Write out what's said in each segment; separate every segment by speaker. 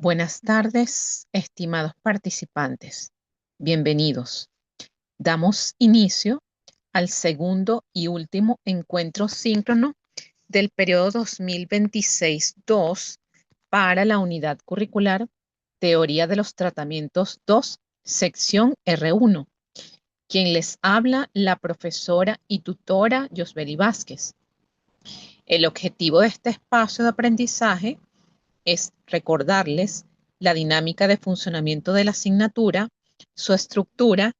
Speaker 1: Buenas tardes, estimados participantes. Bienvenidos. Damos inicio al segundo y último encuentro síncrono del periodo 2026-2 para la unidad curricular Teoría de los Tratamientos 2, sección R1. Quien les habla, la profesora y tutora Yosbeli Vázquez. El objetivo de este espacio de aprendizaje es recordarles la dinámica de funcionamiento de la asignatura, su estructura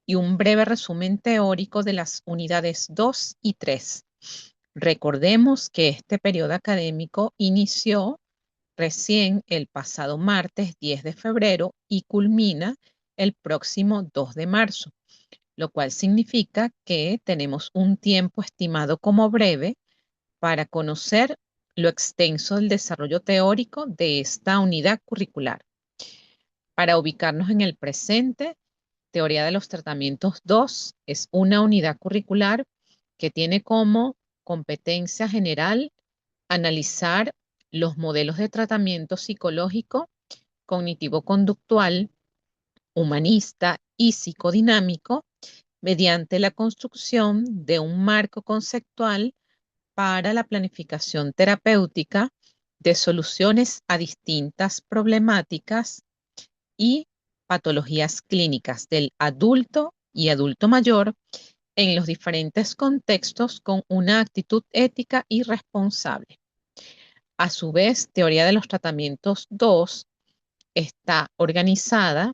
Speaker 1: y un breve resumen teórico de las unidades 2 y 3. Recordemos que este periodo académico inició recién el pasado martes 10 de febrero y culmina el próximo 2 de marzo, lo cual significa que tenemos un tiempo estimado como breve para conocer lo extenso del desarrollo teórico de esta unidad curricular. Para ubicarnos en el presente, Teoría de los Tratamientos 2 es una unidad curricular que tiene como competencia general analizar los modelos de tratamiento psicológico, cognitivo-conductual, humanista y psicodinámico mediante la construcción de un marco conceptual para la planificación terapéutica de soluciones a distintas problemáticas y patologías clínicas del adulto y adulto mayor en los diferentes contextos con una actitud ética y responsable. A su vez, Teoría de los Tratamientos 2 está organizada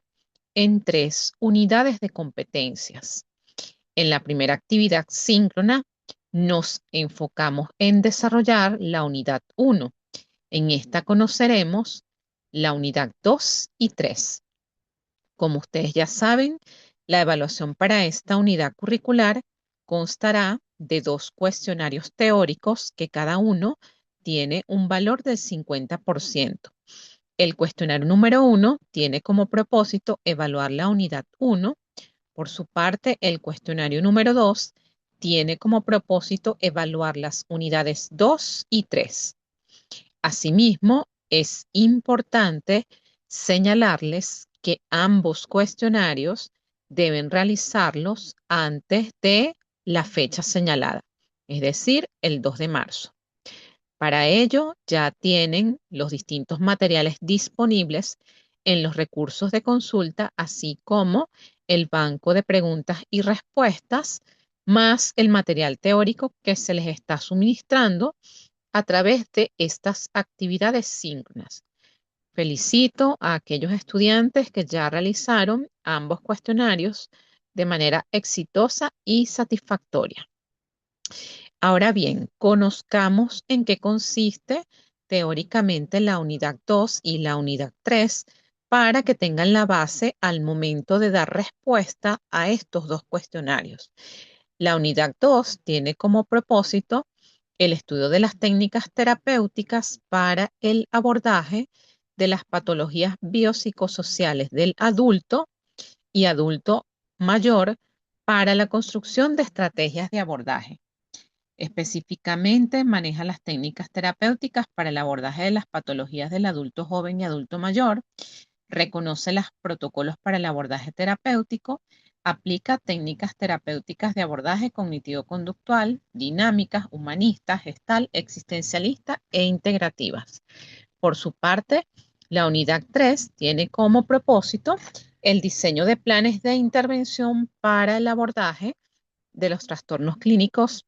Speaker 1: en 3 unidades de competencias. En la primera actividad síncrona nos enfocamos en desarrollar la unidad 1. En esta conoceremos la unidad 2 y 3. Como ustedes ya saben, la evaluación para esta unidad curricular constará de 2 cuestionarios teóricos que cada uno tiene un valor del 50%. El cuestionario número 1 tiene como propósito evaluar la unidad 1. Por su parte, el cuestionario número 2 tiene como propósito evaluar las unidades 2 y 3. Asimismo, es importante señalarles que ambos cuestionarios deben realizarlos antes de la fecha señalada, es decir, el 2 de marzo. Para ello, ya tienen los distintos materiales disponibles en los recursos de consulta, así como el banco de preguntas y respuestas, más el material teórico que se les está suministrando a través de estas actividades síncronas. Felicito a aquellos estudiantes que ya realizaron ambos cuestionarios de manera exitosa y satisfactoria. Ahora bien, conozcamos en qué consiste teóricamente la unidad 2 y la unidad 3 para que tengan la base al momento de dar respuesta a estos 2 cuestionarios. La unidad 2 tiene como propósito el estudio de las técnicas terapéuticas para el abordaje de las patologías biopsicosociales del adulto y adulto mayor para la construcción de estrategias de abordaje. Específicamente, maneja las técnicas terapéuticas para el abordaje de las patologías del adulto joven y adulto mayor, reconoce los protocolos para el abordaje terapéutico, aplica técnicas terapéuticas de abordaje cognitivo-conductual, dinámicas, humanistas, gestal, existencialista e integrativas. Por su parte, la unidad 3 tiene como propósito el diseño de planes de intervención para el abordaje de los trastornos clínicos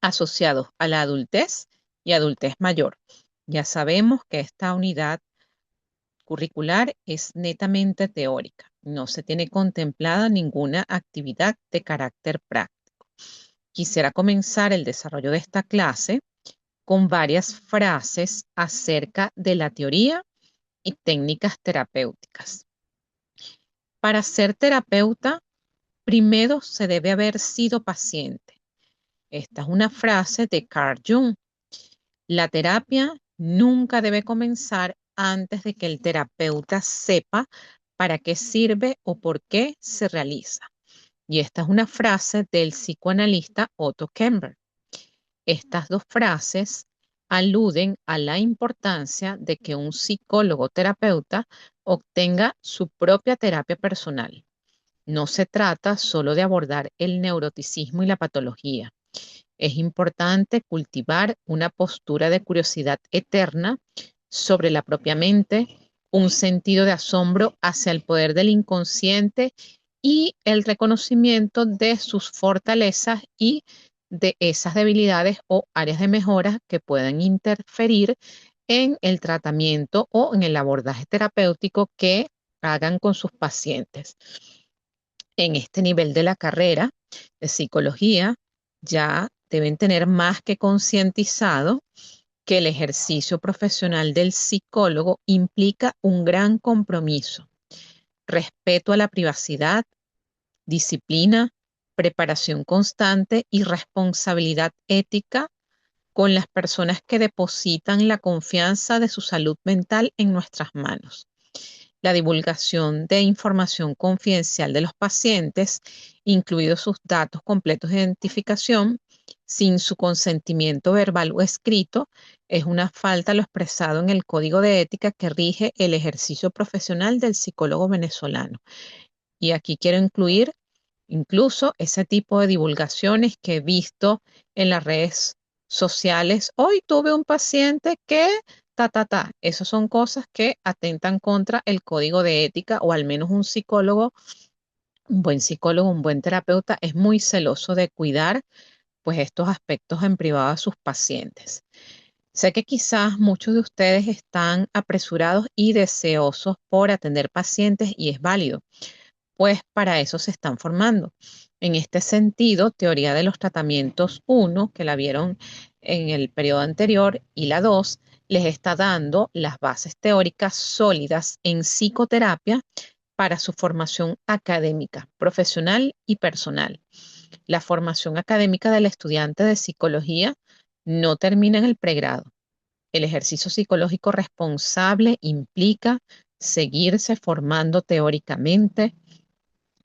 Speaker 1: asociados a la adultez y adultez mayor. Ya sabemos que esta unidad curricular es netamente teórica. No se tiene contemplada ninguna actividad de carácter práctico. Quisiera comenzar el desarrollo de esta clase con varias frases acerca de la teoría y técnicas terapéuticas. Para ser terapeuta, primero se debe haber sido paciente. Esta es una frase de Carl Jung. La terapia nunca debe comenzar antes de que el terapeuta sepa para qué sirve o por qué se realiza. Y esta es una frase del psicoanalista Otto Kemper. Estas 2 frases aluden a la importancia de que un psicólogo terapeuta obtenga su propia terapia personal. No se trata solo de abordar el neuroticismo y la patología. Es importante cultivar una postura de curiosidad eterna sobre la propia mente, un sentido de asombro hacia el poder del inconsciente y el reconocimiento de sus fortalezas y de esas debilidades o áreas de mejora que puedan interferir en el tratamiento o en el abordaje terapéutico que hagan con sus pacientes. En este nivel de la carrera de psicología ya deben tener más que concientizado que el ejercicio profesional del psicólogo implica un gran compromiso, respeto a la privacidad, disciplina, preparación constante y responsabilidad ética con las personas que depositan la confianza de su salud mental en nuestras manos. La divulgación de información confidencial de los pacientes, incluidos sus datos completos de identificación, sin su consentimiento verbal o escrito, es una falta a lo expresado en el Código de Ética que rige el ejercicio profesional del psicólogo venezolano. Y aquí quiero incluir incluso ese tipo de divulgaciones que he visto en las redes sociales. Hoy tuve un paciente que, ta. Esas son cosas que atentan contra el código de ética o al menos un psicólogo, un buen psicólogo, un buen terapeuta es muy celoso de cuidar pues estos aspectos en privado a sus pacientes. Sé que quizás muchos de ustedes están apresurados y deseosos por atender pacientes y es válido pues para eso se están formando. En este sentido, teoría de los tratamientos 1, que la vieron en el periodo anterior, y la 2, les está dando las bases teóricas sólidas en psicoterapia para su formación académica, profesional y personal. La formación académica del estudiante de psicología no termina en el pregrado. El ejercicio psicológico responsable implica seguirse formando teóricamente,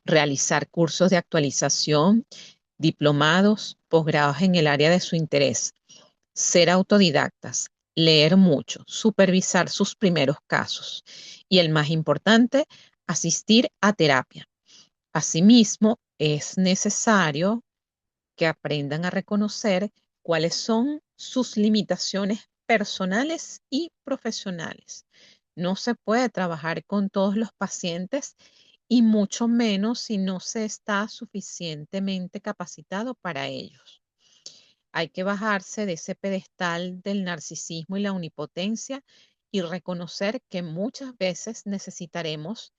Speaker 1: realizar cursos de actualización, diplomados, posgrados en el área de su interés, ser autodidactas, leer mucho, supervisar sus primeros casos y el más importante, asistir a terapia. Asimismo, es necesario que aprendan a reconocer cuáles son sus limitaciones personales y profesionales. No se puede trabajar con todos los pacientes y mucho menos si no se está suficientemente capacitado para ellos. Hay que bajarse de ese pedestal del narcisismo y la omnipotencia y reconocer que muchas veces necesitaremos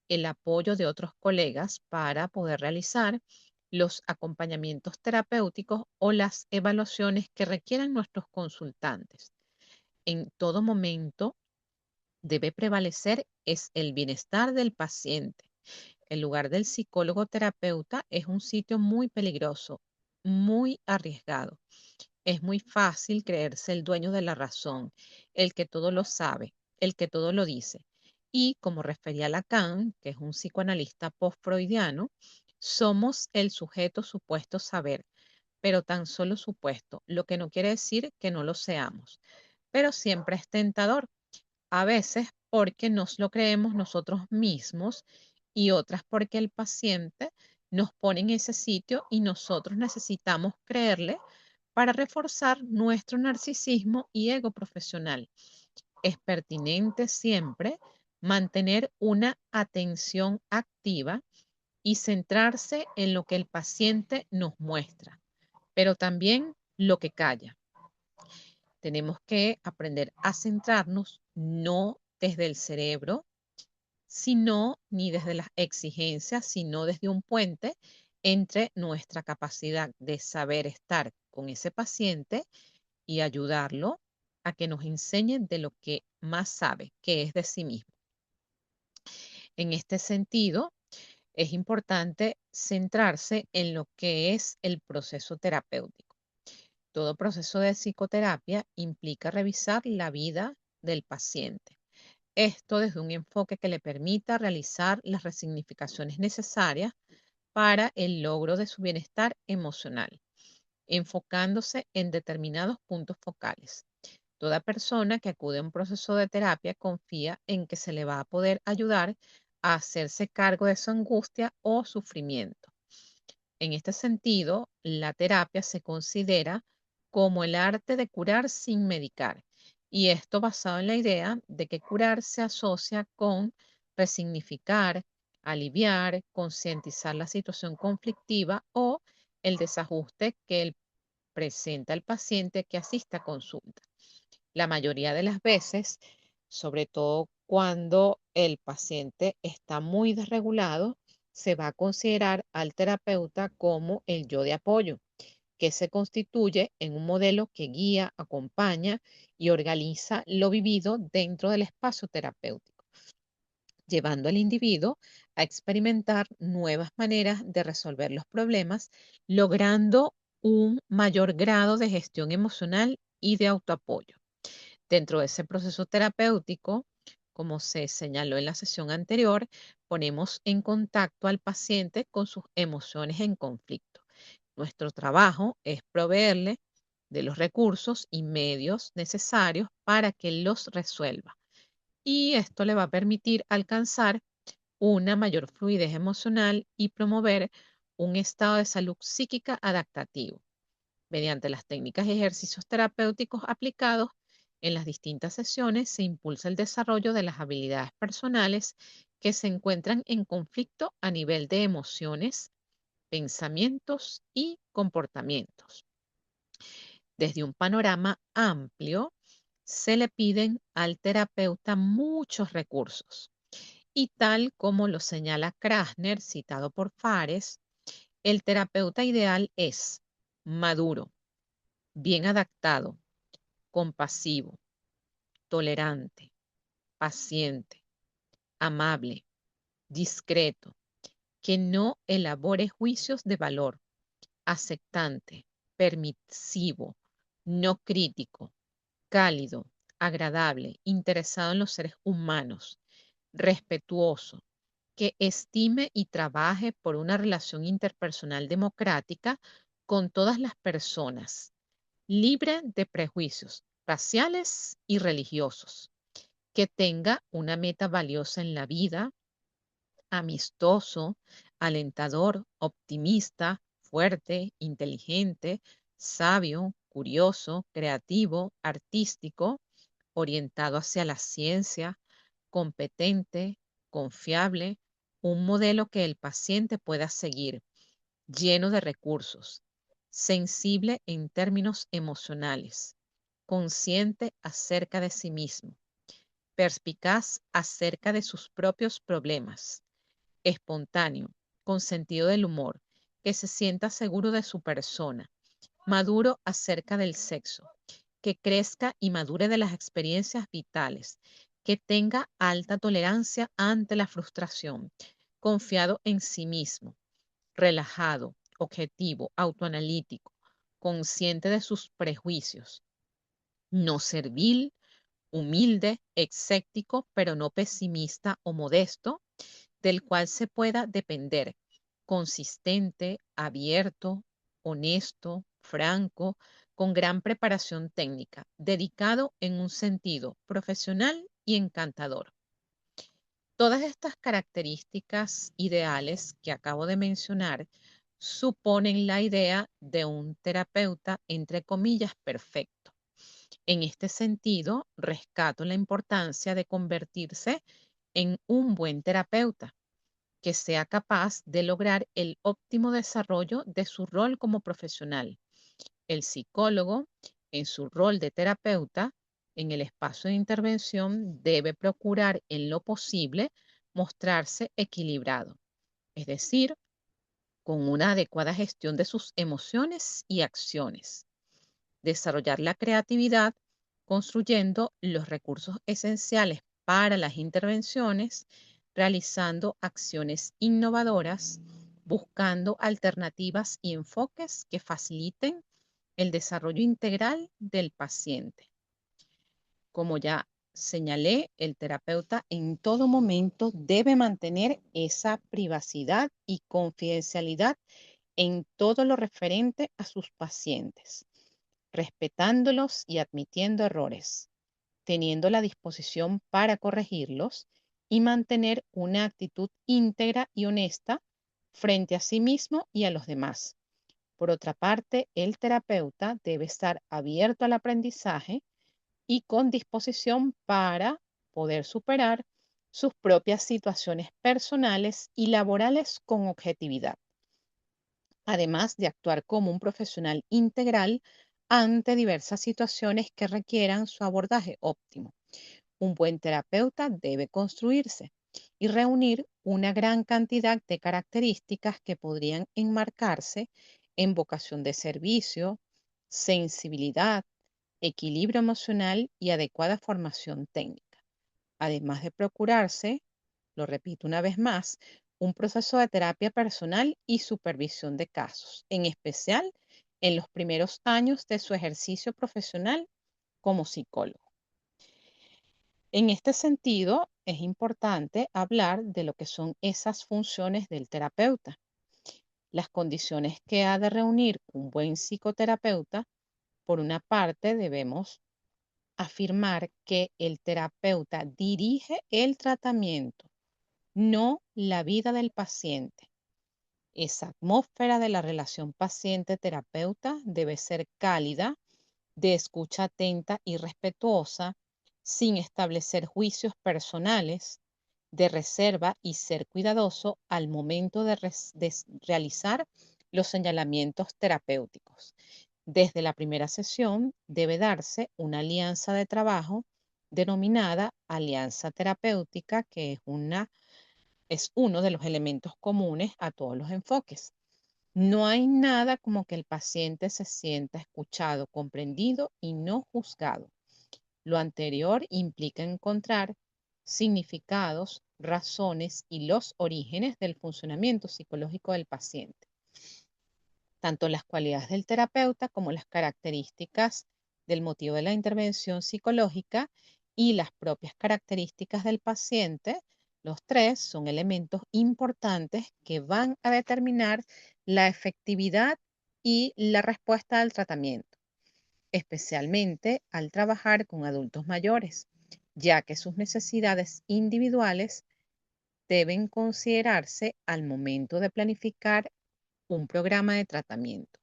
Speaker 1: el apoyo de otros colegas para poder realizar los acompañamientos terapéuticos o las evaluaciones que requieran nuestros consultantes. En todo momento debe prevalecer es el bienestar del paciente. El lugar del psicólogo terapeuta es un sitio muy peligroso, muy arriesgado. Es muy fácil creerse el dueño de la razón, el que todo lo sabe, el que todo lo dice. Y como refería Lacan, que es un psicoanalista post-freudiano, somos el sujeto supuesto saber, pero tan solo supuesto, lo que no quiere decir que no lo seamos. Pero siempre es tentador, a veces porque nos lo creemos nosotros mismos y otras porque el paciente nos pone en ese sitio y nosotros necesitamos creerle para reforzar nuestro narcisismo y ego profesional. Es pertinente siempre mantener una atención activa y centrarse en lo que el paciente nos muestra, pero también lo que calla. Tenemos que aprender a centrarnos no desde el cerebro, sino ni desde las exigencias, sino desde un puente entre nuestra capacidad de saber estar con ese paciente y ayudarlo a que nos enseñe de lo que más sabe, que es de sí mismo. En este sentido, es importante centrarse en lo que es el proceso terapéutico. Todo proceso de psicoterapia implica revisar la vida del paciente. Esto desde un enfoque que le permita realizar las resignificaciones necesarias para el logro de su bienestar emocional. enfocándose en determinados puntos focales. Toda persona que acude a un proceso de terapia confía en que se le va a poder ayudar a hacerse cargo de su angustia o sufrimiento. En este sentido, la terapia se considera como el arte de curar sin medicar, y esto basado en la idea de que curar se asocia con resignificar, aliviar, concientizar la situación conflictiva o el desajuste que presenta el paciente que asista a consulta. La mayoría de las veces, sobre todo cuando el paciente está muy desregulado, se va a considerar al terapeuta como el yo de apoyo, que se constituye en un modelo que guía, acompaña y organiza lo vivido dentro del espacio terapéutico, llevando al individuo a experimentar nuevas maneras de resolver los problemas, logrando un mayor grado de gestión emocional y de autoapoyo. Dentro de ese proceso terapéutico, como se señaló en la sesión anterior, ponemos en contacto al paciente con sus emociones en conflicto. Nuestro trabajo es proveerle de los recursos y medios necesarios para que los resuelva. Y esto le va a permitir alcanzar una mayor fluidez emocional y promover un estado de salud psíquica adaptativo mediante las técnicas y ejercicios terapéuticos aplicados en las distintas sesiones. Se impulsa el desarrollo de las habilidades personales que se encuentran en conflicto a nivel de emociones, pensamientos y comportamientos. Desde un panorama amplio, se le piden al terapeuta muchos recursos. Y tal como lo señala Krasner, citado por Fares, el terapeuta ideal es maduro, bien adaptado, compasivo, tolerante, paciente, amable, discreto, que no elabore juicios de valor, aceptante, permisivo, no crítico, cálido, agradable, interesado en los seres humanos, respetuoso, que estime y trabaje por una relación interpersonal democrática con todas las personas, libre de prejuicios raciales y religiosos, que tenga una meta valiosa en la vida, amistoso, alentador, optimista, fuerte, inteligente, sabio, curioso, creativo, artístico, orientado hacia la ciencia, competente, confiable, un modelo que el paciente pueda seguir, lleno de recursos, sensible en términos emocionales, consciente acerca de sí mismo, perspicaz acerca de sus propios problemas, espontáneo, con sentido del humor, que se sienta seguro de su persona, maduro acerca del sexo, que crezca y madure de las experiencias vitales, que tenga alta tolerancia ante la frustración, confiado en sí mismo, relajado, objetivo, autoanalítico, consciente de sus prejuicios, no servil, humilde, escéptico, pero no pesimista o modesto, del cual se pueda depender, consistente, abierto, honesto, franco, con gran preparación técnica, dedicado en un sentido profesional y encantador. Todas estas características ideales que acabo de mencionar suponen la idea de un terapeuta, entre comillas, perfecto. En este sentido, rescato la importancia de convertirse en un buen terapeuta que sea capaz de lograr el óptimo desarrollo de su rol como profesional. El psicólogo, en su rol de terapeuta, en el espacio de intervención, debe procurar en lo posible mostrarse equilibrado, es decir, con una adecuada gestión de sus emociones y acciones. Desarrollar la creatividad construyendo los recursos esenciales para las intervenciones, realizando acciones innovadoras, buscando alternativas y enfoques que faciliten el desarrollo integral del paciente. Como ya señalé, el terapeuta en todo momento debe mantener esa privacidad y confidencialidad en todo lo referente a sus pacientes, respetándolos y admitiendo errores, teniendo la disposición para corregirlos y mantener una actitud íntegra y honesta frente a sí mismo y a los demás. Por otra parte, el terapeuta debe estar abierto al aprendizaje y con disposición para poder superar sus propias situaciones personales y laborales con objetividad, además de actuar como un profesional integral ante diversas situaciones que requieran su abordaje óptimo. Un buen terapeuta debe construirse y reunir una gran cantidad de características que podrían enmarcarse en vocación de servicio, sensibilidad, equilibrio emocional y adecuada formación técnica, además de procurarse, lo repito una vez más, un proceso de terapia personal y supervisión de casos, en especial en los primeros años de su ejercicio profesional como psicólogo. En este sentido, es importante hablar de lo que son esas funciones del terapeuta, las condiciones que ha de reunir un buen psicoterapeuta. Por una parte, debemos afirmar que el terapeuta dirige el tratamiento, no la vida del paciente. Esa atmósfera de la relación paciente-terapeuta debe ser cálida, de escucha atenta y respetuosa, sin establecer juicios personales, de reserva y ser cuidadoso al momento de realizar los señalamientos terapéuticos. Desde la primera sesión debe darse una alianza de trabajo denominada alianza terapéutica, que es uno de los elementos comunes a todos los enfoques. No hay nada como que el paciente se sienta escuchado, comprendido y no juzgado. Lo anterior implica encontrar significados, razones y los orígenes del funcionamiento psicológico del paciente. Tanto las cualidades del terapeuta como las características del motivo de la intervención psicológica y las propias características del paciente, los tres son elementos importantes que van a determinar la efectividad y la respuesta al tratamiento, especialmente al trabajar con adultos mayores, ya que sus necesidades individuales deben considerarse al momento de planificar un programa de tratamiento.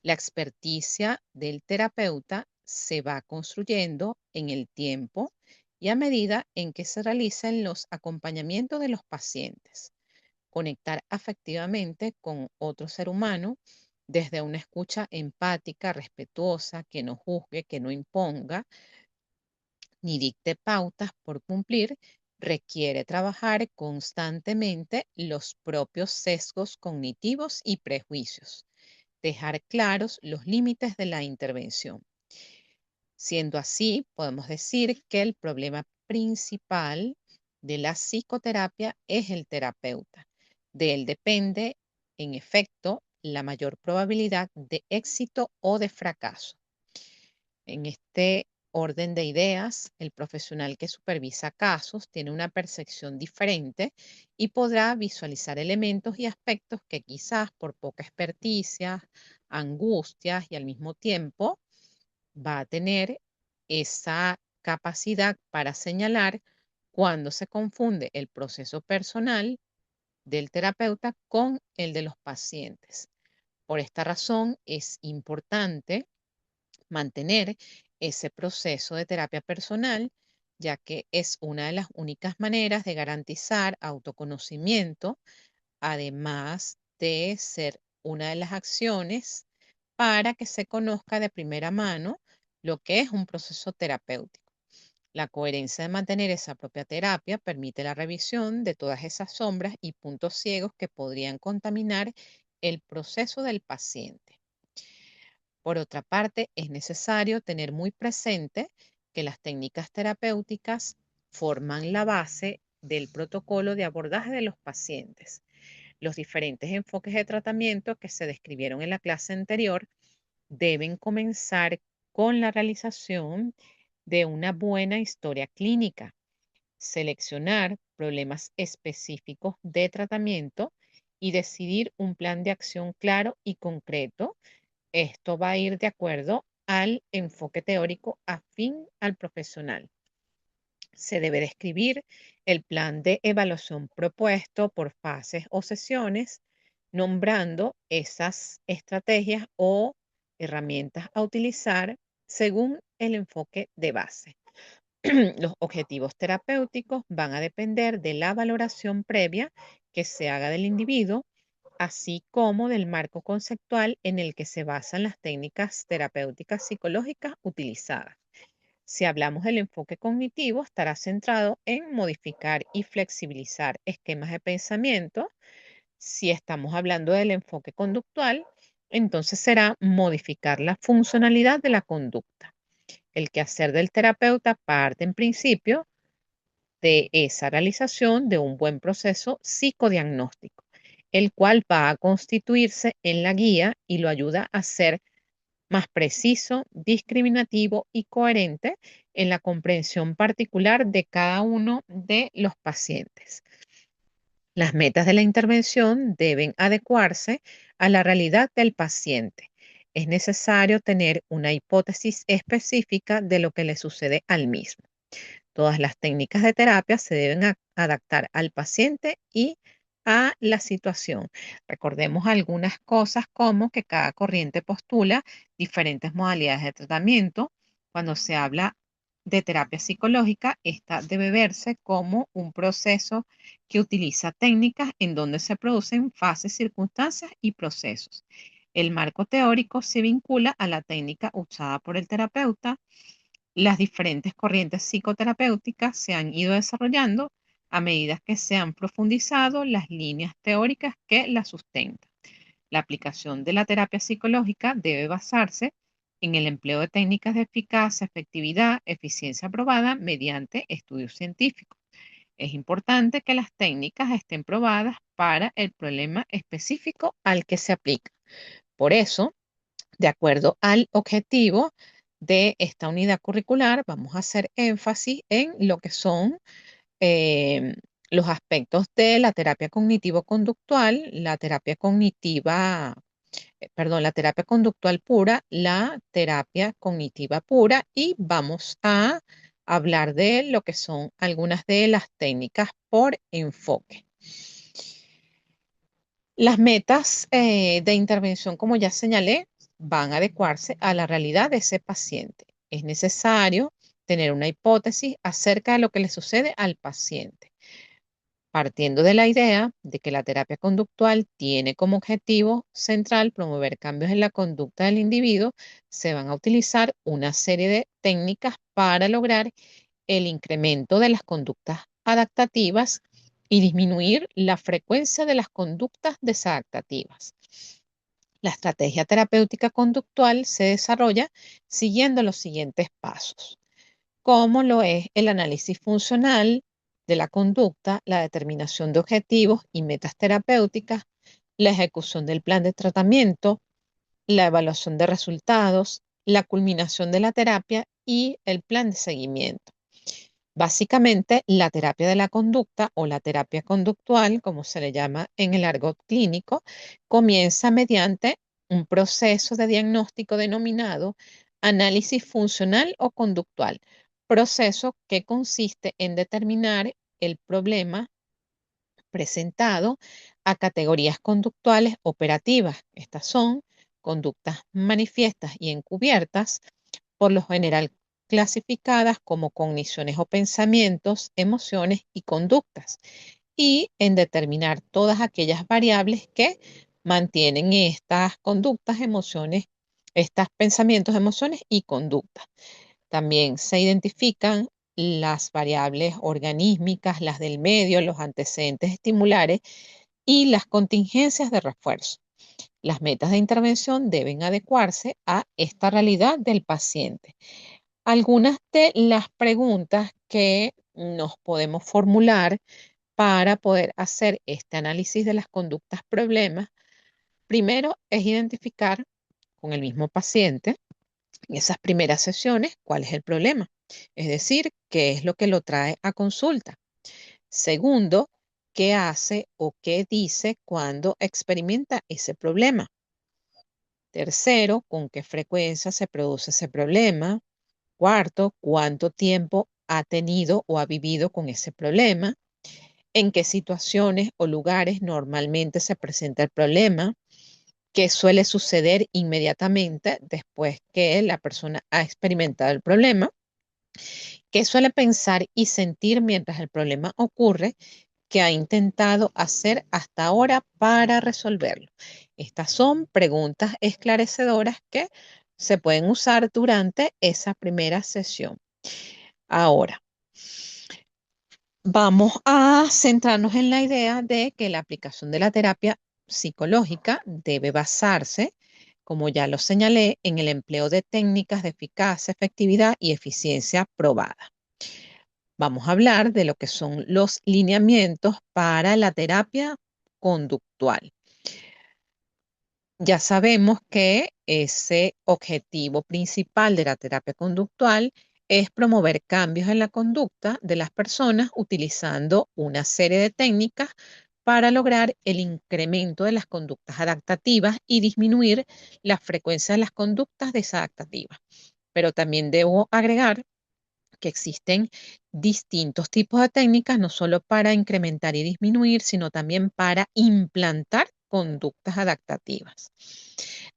Speaker 1: La experticia del terapeuta se va construyendo en el tiempo y a medida en que se realicen los acompañamientos de los pacientes. Conectar afectivamente con otro ser humano desde una escucha empática, respetuosa, que no juzgue, que no imponga, ni dicte pautas por cumplir, requiere trabajar constantemente los propios sesgos cognitivos y prejuicios, dejar claros los límites de la intervención. Siendo así, podemos decir que el problema principal de la psicoterapia es el terapeuta. De él depende, en efecto, la mayor probabilidad de éxito o de fracaso. En este orden de ideas, el profesional que supervisa casos tiene una percepción diferente y podrá visualizar elementos y aspectos que quizás por poca experticia, angustias y al mismo tiempo va a tener esa capacidad para señalar cuando se confunde el proceso personal del terapeuta con el de los pacientes. Por esta razón es importante mantener ese proceso de terapia personal, ya que es una de las únicas maneras de garantizar autoconocimiento, además de ser una de las acciones para que se conozca de primera mano lo que es un proceso terapéutico. La coherencia de mantener esa propia terapia permite la revisión de todas esas sombras y puntos ciegos que podrían contaminar el proceso del paciente. Por otra parte, es necesario tener muy presente que las técnicas terapéuticas forman la base del protocolo de abordaje de los pacientes. Los diferentes enfoques de tratamiento que se describieron en la clase anterior deben comenzar con la realización de una buena historia clínica, seleccionar problemas específicos de tratamiento y decidir un plan de acción claro y concreto. Esto va a ir de acuerdo al enfoque teórico afín al profesional. Se debe describir el plan de evaluación propuesto por fases o sesiones, nombrando esas estrategias o herramientas a utilizar según el enfoque de base. Los objetivos terapéuticos van a depender de la valoración previa que se haga del individuo, así como del marco conceptual en el que se basan las técnicas terapéuticas psicológicas utilizadas. Si hablamos del enfoque cognitivo, estará centrado en modificar y flexibilizar esquemas de pensamiento. Si estamos hablando del enfoque conductual, entonces será modificar la funcionalidad de la conducta. El quehacer del terapeuta parte en principio de esa realización de un buen proceso psicodiagnóstico, el cual va a constituirse en la guía y lo ayuda a ser más preciso, discriminativo y coherente en la comprensión particular de cada uno de los pacientes. Las metas de la intervención deben adecuarse a la realidad del paciente. Es necesario tener una hipótesis específica de lo que le sucede al mismo. Todas las técnicas de terapia se deben adaptar al paciente y a la situación. Recordemos algunas cosas como que cada corriente postula diferentes modalidades de tratamiento. Cuando se habla de terapia psicológica, esta debe verse como un proceso que utiliza técnicas en donde se producen fases, circunstancias y procesos. El marco teórico se vincula a la técnica usada por el terapeuta. Las diferentes corrientes psicoterapéuticas se han ido desarrollando a medida que se han profundizado las líneas teóricas que las sustentan. La aplicación de la terapia psicológica debe basarse en el empleo de técnicas de eficacia, efectividad, eficiencia probada mediante estudios científicos. Es importante que las técnicas estén probadas para el problema específico al que se aplica. Por eso, de acuerdo al objetivo de esta unidad curricular, vamos a hacer énfasis en lo que son eh, los aspectos de la terapia cognitivo-conductual, la terapia conductual pura, la terapia cognitiva pura y vamos a hablar de lo que son algunas de las técnicas por enfoque. Las metas de intervención, como ya señalé, van a adecuarse a la realidad de ese paciente. Es necesario tener una hipótesis acerca de lo que le sucede al paciente, partiendo de la idea de que la terapia conductual tiene como objetivo central promover cambios en la conducta del individuo. Se van a utilizar una serie de técnicas para lograr el incremento de las conductas adaptativas y disminuir la frecuencia de las conductas desadaptativas. La estrategia terapéutica conductual se desarrolla siguiendo los siguientes pasos, como lo es el análisis funcional de la conducta, la determinación de objetivos y metas terapéuticas, la ejecución del plan de tratamiento, la evaluación de resultados, la culminación de la terapia y el plan de seguimiento. Básicamente, la terapia de la conducta o la terapia conductual, como se le llama en el argot clínico, comienza mediante un proceso de diagnóstico denominado análisis funcional o conductual, proceso que consiste en determinar el problema presentado a categorías conductuales operativas. Estas son conductas manifiestas y encubiertas, por lo general clasificadas como cogniciones o pensamientos, emociones y conductas, y en determinar todas aquellas variables que mantienen estas conductas, emociones, estos pensamientos, emociones y conductas. También se identifican las variables organísmicas, las del medio, los antecedentes estimulares y las contingencias de refuerzo. Las metas de intervención deben adecuarse a esta realidad del paciente. Algunas de las preguntas que nos podemos formular para poder hacer este análisis de las conductas problemas, primero es identificar con el mismo paciente en esas primeras sesiones cuál es el problema, es decir, qué es lo que lo trae a consulta. Segundo, qué hace o qué dice cuando experimenta ese problema. Tercero, con qué frecuencia se produce ese problema. Cuarto, cuánto tiempo ha tenido o ha vivido con ese problema. En qué situaciones o lugares normalmente se presenta el problema. Qué suele suceder inmediatamente después que la persona ha experimentado el problema. Qué suele pensar y sentir mientras el problema ocurre, que ha intentado hacer hasta ahora para resolverlo. Estas son preguntas esclarecedoras que se pueden usar durante esa primera sesión. Ahora, vamos a centrarnos en la idea de que la aplicación de la terapia psicológica debe basarse, como ya lo señalé, en el empleo de técnicas de eficacia, efectividad y eficiencia probada. Vamos a hablar de lo que son los lineamientos para la terapia conductual. Ya sabemos que ese objetivo principal de la terapia conductual es promover cambios en la conducta de las personas utilizando una serie de técnicas para lograr el incremento de las conductas adaptativas y disminuir la frecuencia de las conductas desadaptativas. Pero también debo agregar que existen distintos tipos de técnicas, no solo para incrementar y disminuir, sino también para implantar conductas adaptativas.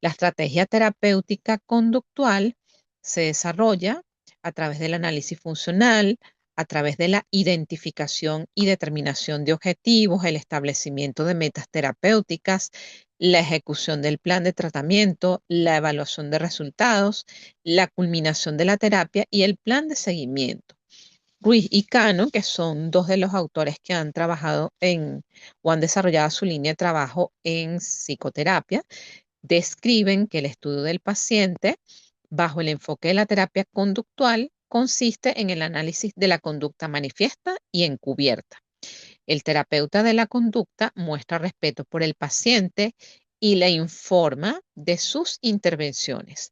Speaker 1: La estrategia terapéutica conductual se desarrolla a través del análisis funcional, a través de la identificación y determinación de objetivos, el establecimiento de metas terapéuticas, la ejecución del plan de tratamiento, la evaluación de resultados, la culminación de la terapia y el plan de seguimiento. Ruiz y Cano, que son dos de los autores que han trabajado o han desarrollado su línea de trabajo en psicoterapia, describen que el estudio del paciente bajo el enfoque de la terapia conductual consiste en el análisis de la conducta manifiesta y encubierta. El terapeuta de la conducta muestra respeto por el paciente y le informa de sus intervenciones,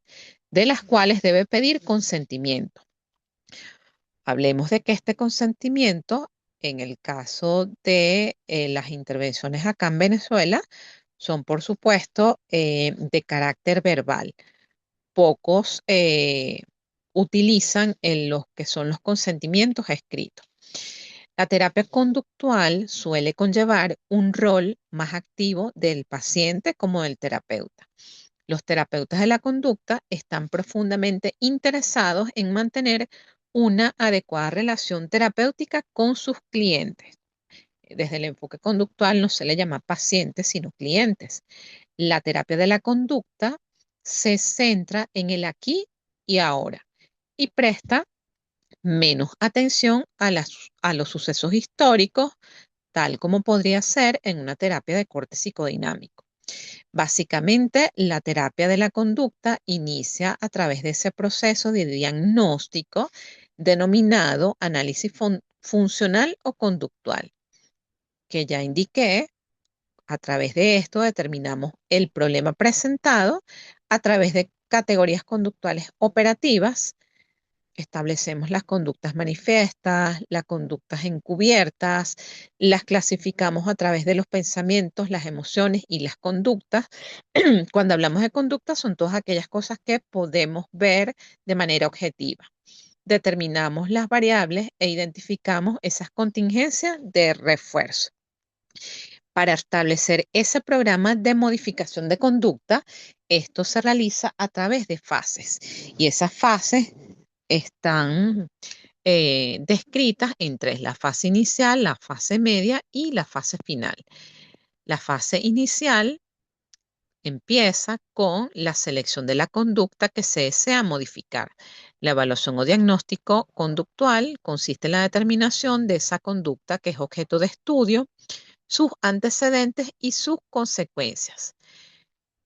Speaker 1: de las cuales debe pedir consentimiento. Hablemos de que este consentimiento, en el caso de las intervenciones acá en Venezuela, son por supuesto de carácter verbal. Pocos utilizan en los que son los consentimientos escritos. La terapia conductual suele conllevar un rol más activo del paciente como del terapeuta. Los terapeutas de la conducta están profundamente interesados en mantener una adecuada relación terapéutica con sus clientes. Desde el enfoque conductual no se le llama pacientes, sino clientes. La terapia de la conducta se centra en el aquí y ahora y presta menos atención a los sucesos históricos, tal como podría ser en una terapia de corte psicodinámico. Básicamente, la terapia de la conducta inicia a través de ese proceso de diagnóstico denominado análisis funcional o conductual, que ya indiqué. A través de esto determinamos el problema presentado a través de categorías conductuales operativas. Establecemos las conductas manifiestas, las conductas encubiertas, las clasificamos a través de los pensamientos, las emociones y las conductas. Cuando hablamos de conductas son todas aquellas cosas que podemos ver de manera objetiva. Determinamos las variables e identificamos esas contingencias de refuerzo. Para establecer ese programa de modificación de conducta, esto se realiza a través de fases y esas fases están descritas en tres: la fase inicial, la fase media y la fase final. La fase inicial empieza con la selección de la conducta que se desea modificar. La evaluación o diagnóstico conductual consiste en la determinación de esa conducta que es objeto de estudio, sus antecedentes y sus consecuencias.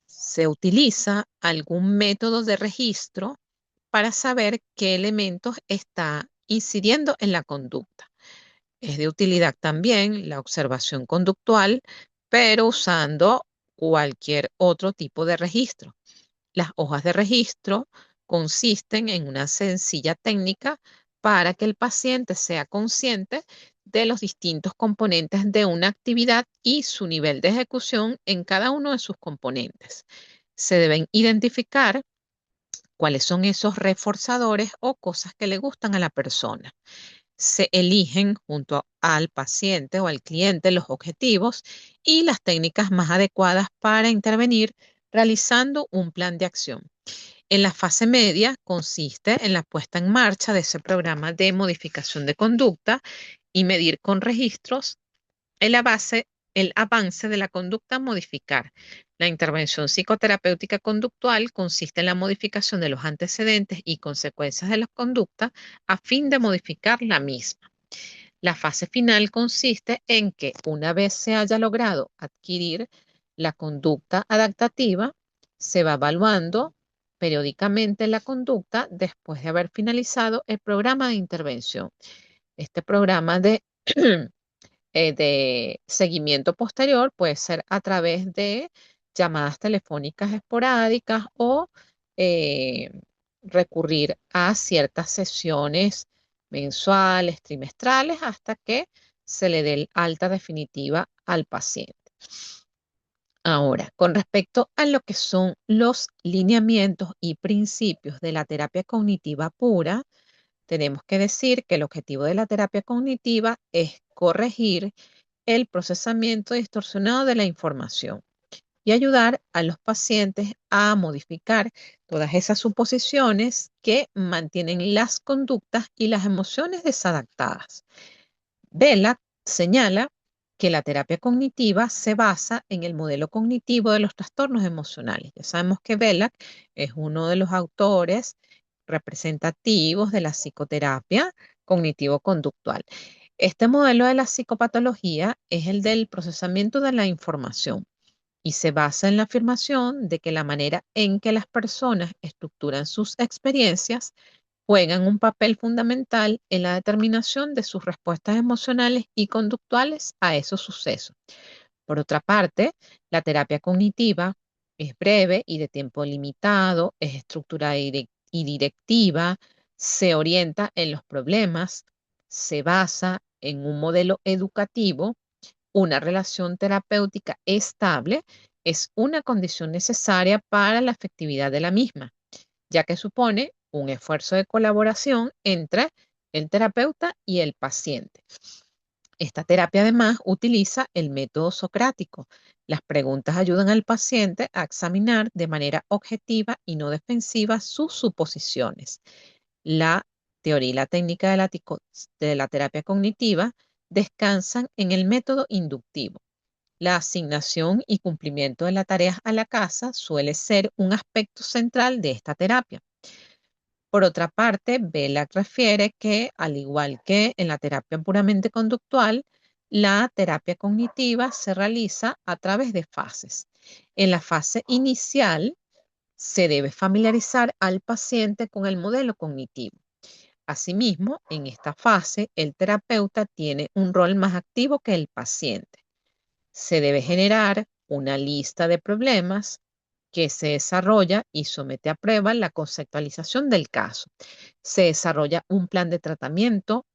Speaker 1: Se utiliza algún método de registro para saber qué elementos está incidiendo en la conducta. Es de utilidad también la observación conductual, pero usando cualquier otro tipo de registro. Las hojas de registro consisten en una sencilla técnica para que el paciente sea consciente de los distintos componentes de una actividad y su nivel de ejecución en cada uno de sus componentes. Se deben identificar cuáles son esos reforzadores o cosas que le gustan a la persona. Se eligen junto al paciente o al cliente los objetivos y las técnicas más adecuadas para intervenir realizando un plan de acción. En la fase media consiste en la puesta en marcha de ese programa de modificación de conducta y medir con registros el avance de la conducta a modificar. La intervención psicoterapéutica conductual consiste en la modificación de los antecedentes y consecuencias de la conducta a fin de modificar la misma. La fase final consiste en que una vez se haya logrado adquirir la conducta adaptativa, se va evaluando periódicamente la conducta después de haber finalizado el programa de intervención. Este programa de seguimiento posterior puede ser a través de llamadas telefónicas esporádicas o eh, recurrir a ciertas sesiones mensuales, trimestrales, hasta que se le dé el alta definitiva al paciente. Ahora, con respecto a lo que son los lineamientos y principios de la terapia cognitiva pura, tenemos que decir que el objetivo de la terapia cognitiva es corregir el procesamiento distorsionado de la información y ayudar a los pacientes a modificar todas esas suposiciones que mantienen las conductas y las emociones desadaptadas. Vela señala que la terapia cognitiva se basa en el modelo cognitivo de los trastornos emocionales. Ya sabemos que Vela es uno de los autores representativos de la psicoterapia cognitivo-conductual. Este modelo de la psicopatología es el del procesamiento de la información y se basa en la afirmación de que la manera en que las personas estructuran sus experiencias juegan un papel fundamental en la determinación de sus respuestas emocionales y conductuales a esos sucesos. Por otra parte, la terapia cognitiva es breve y de tiempo limitado, es estructurada y directiva, se orienta en los problemas, se basa en un modelo educativo, una relación terapéutica estable es una condición necesaria para la efectividad de la misma, ya que supone un esfuerzo de colaboración entre el terapeuta y el paciente. Esta terapia además utiliza el método socrático. Las preguntas ayudan al paciente a examinar de manera objetiva y no defensiva sus suposiciones. La teoría y la técnica de la terapia cognitiva descansan en el método inductivo. La asignación y cumplimiento de las tareas a la casa suele ser un aspecto central de esta terapia. Por otra parte, Belak refiere que, al igual que en la terapia puramente conductual, la terapia cognitiva se realiza a través de fases. En la fase inicial, se debe familiarizar al paciente con el modelo cognitivo. Asimismo, en esta fase, el terapeuta tiene un rol más activo que el paciente. Se debe generar una lista de problemas que se desarrolla y somete a prueba la conceptualización del caso. Se desarrolla un plan de tratamiento,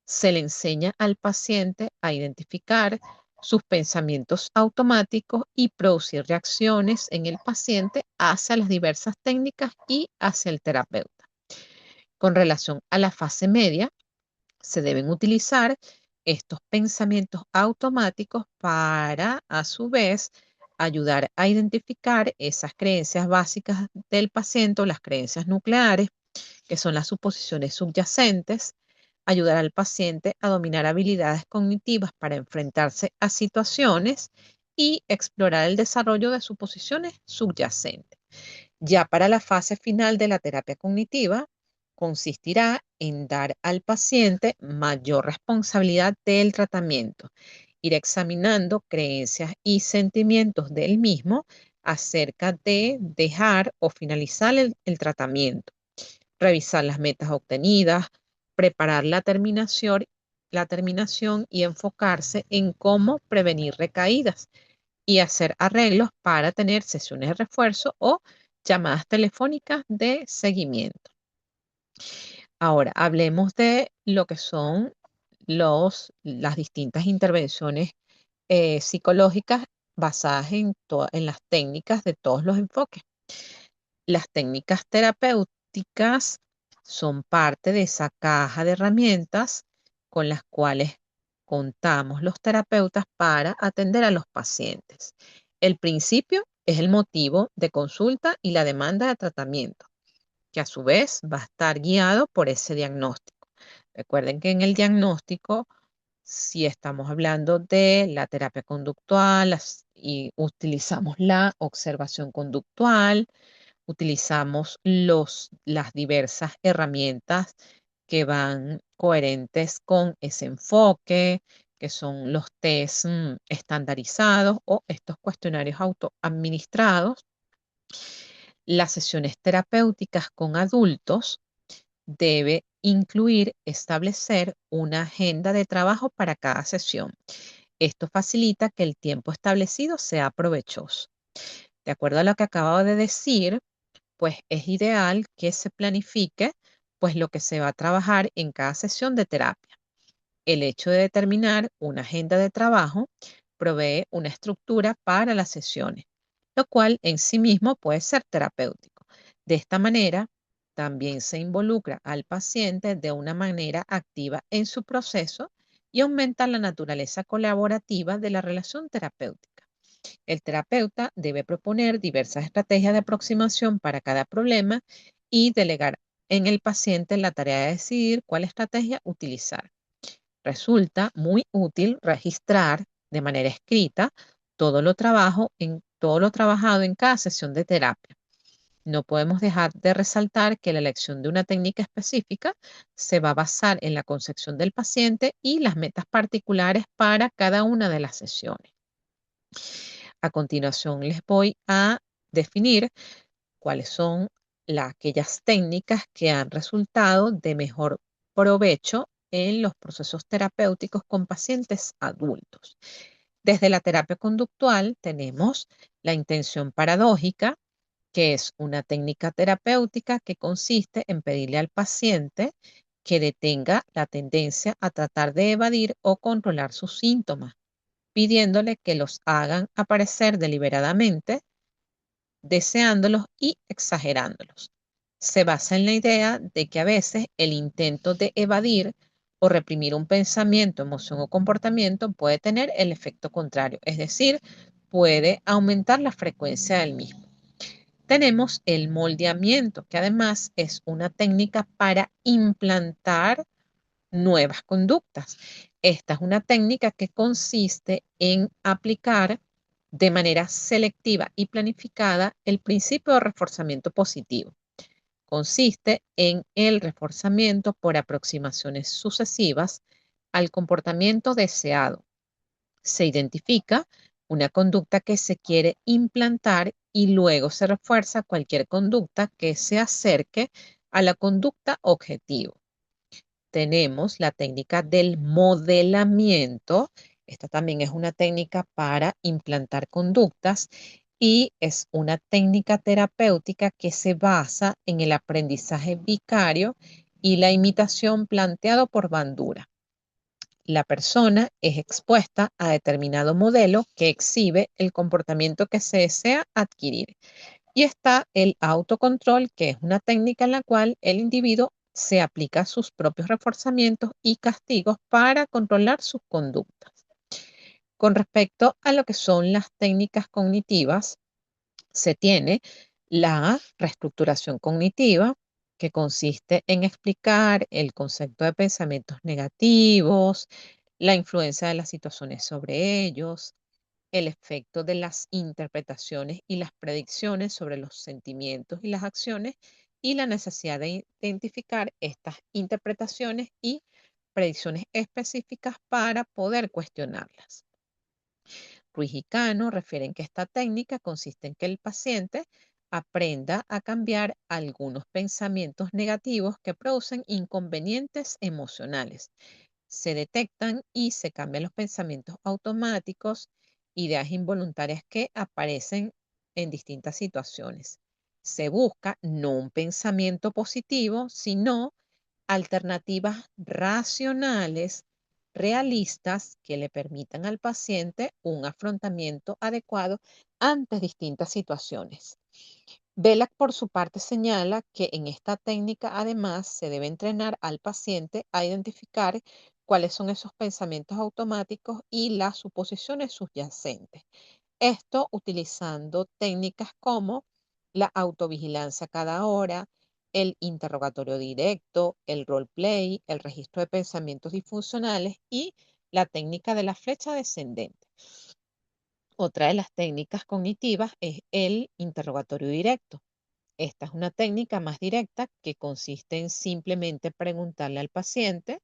Speaker 1: se le enseña al paciente a identificar sus pensamientos automáticos y producir reacciones en el paciente hacia las diversas técnicas y hacia el terapeuta. Con relación a la fase media, se deben utilizar estos pensamientos automáticos para, a su vez, ayudar a identificar esas creencias básicas del paciente o las creencias nucleares, que son las suposiciones subyacentes, ayudar al paciente a dominar habilidades cognitivas para enfrentarse a situaciones y explorar el desarrollo de suposiciones subyacentes. Ya para la fase final de la terapia cognitiva, consistirá en dar al paciente mayor responsabilidad del tratamiento, ir examinando creencias y sentimientos del mismo acerca de dejar o finalizar el tratamiento, revisar las metas obtenidas, preparar la terminación y enfocarse en cómo prevenir recaídas y hacer arreglos para tener sesiones de refuerzo o llamadas telefónicas de seguimiento. Ahora, hablemos de lo que son las distintas intervenciones psicológicas basadas en las técnicas de todos los enfoques. Las técnicas terapéuticas son parte de esa caja de herramientas con las cuales contamos los terapeutas para atender a los pacientes. El principio es el motivo de consulta y la demanda de tratamiento, que a su vez va a estar guiado por ese diagnóstico. Recuerden que en el diagnóstico, si estamos hablando de la terapia conductual y utilizamos la observación conductual, utilizamos las diversas herramientas que van coherentes con ese enfoque, que son los test estandarizados o estos cuestionarios autoadministrados. Las sesiones terapéuticas con adultos debe incluir establecer una agenda de trabajo para cada sesión. Esto facilita que el tiempo establecido sea provechoso. De acuerdo a lo que acabo de decir, pues es ideal que se planifique pues lo que se va a trabajar en cada sesión de terapia. El hecho de determinar una agenda de trabajo provee una estructura para las sesiones, lo cual en sí mismo puede ser terapéutico. De esta manera, también se involucra al paciente de una manera activa en su proceso y aumenta la naturaleza colaborativa de la relación terapéutica. El terapeuta debe proponer diversas estrategias de aproximación para cada problema y delegar en el paciente la tarea de decidir cuál estrategia utilizar. Resulta muy útil registrar de manera escrita todo lo trabajado en cada sesión de terapia. No podemos dejar de resaltar que la elección de una técnica específica se va a basar en la concepción del paciente y las metas particulares para cada una de las sesiones. A continuación les voy a definir cuáles son aquellas técnicas que han resultado de mejor provecho en los procesos terapéuticos con pacientes adultos. Desde la terapia conductual tenemos la intención paradójica, que es una técnica terapéutica que consiste en pedirle al paciente que detenga la tendencia a tratar de evadir o controlar sus síntomas, pidiéndole que los hagan aparecer deliberadamente, deseándolos y exagerándolos. Se basa en la idea de que a veces el intento de evadir o reprimir un pensamiento, emoción o comportamiento puede tener el efecto contrario, es decir, puede aumentar la frecuencia del mismo. Tenemos el moldeamiento, que además es una técnica para implantar nuevas conductas. Esta es una técnica que consiste en aplicar de manera selectiva y planificada el principio de reforzamiento positivo. Consiste en el reforzamiento por aproximaciones sucesivas al comportamiento deseado. Se identifica una conducta que se quiere implantar y luego se refuerza cualquier conducta que se acerque a la conducta objetivo. Tenemos la técnica del modelamiento. Esta también es una técnica para implantar conductas y es una técnica terapéutica que se basa en el aprendizaje vicario y la imitación planteado por Bandura. La persona es expuesta a determinado modelo que exhibe el comportamiento que se desea adquirir. Y está el autocontrol, que es una técnica en la cual el individuo se aplica sus propios reforzamientos y castigos para controlar sus conductas. Con respecto a lo que son las técnicas cognitivas, se tiene la reestructuración cognitiva, que consiste en explicar el concepto de pensamientos negativos, la influencia de las situaciones sobre ellos, el efecto de las interpretaciones y las predicciones sobre los sentimientos y las acciones y la necesidad de identificar estas interpretaciones y predicciones específicas para poder cuestionarlas. Ruiz y Cano refieren que esta técnica consiste en que el paciente aprenda a cambiar algunos pensamientos negativos que producen inconvenientes emocionales. Se detectan y se cambian los pensamientos automáticos, ideas involuntarias que aparecen en distintas situaciones. Se busca no un pensamiento positivo, sino alternativas racionales, realistas, que le permitan al paciente un afrontamiento adecuado ante distintas situaciones. Belak, por su parte, señala que en esta técnica además se debe entrenar al paciente a identificar cuáles son esos pensamientos automáticos y las suposiciones subyacentes. Esto utilizando técnicas como la autovigilancia cada hora, el interrogatorio directo, el roleplay, el registro de pensamientos disfuncionales y la técnica de la flecha descendente. Otra de las técnicas cognitivas es el interrogatorio directo. Esta es una técnica más directa que consiste en simplemente preguntarle al paciente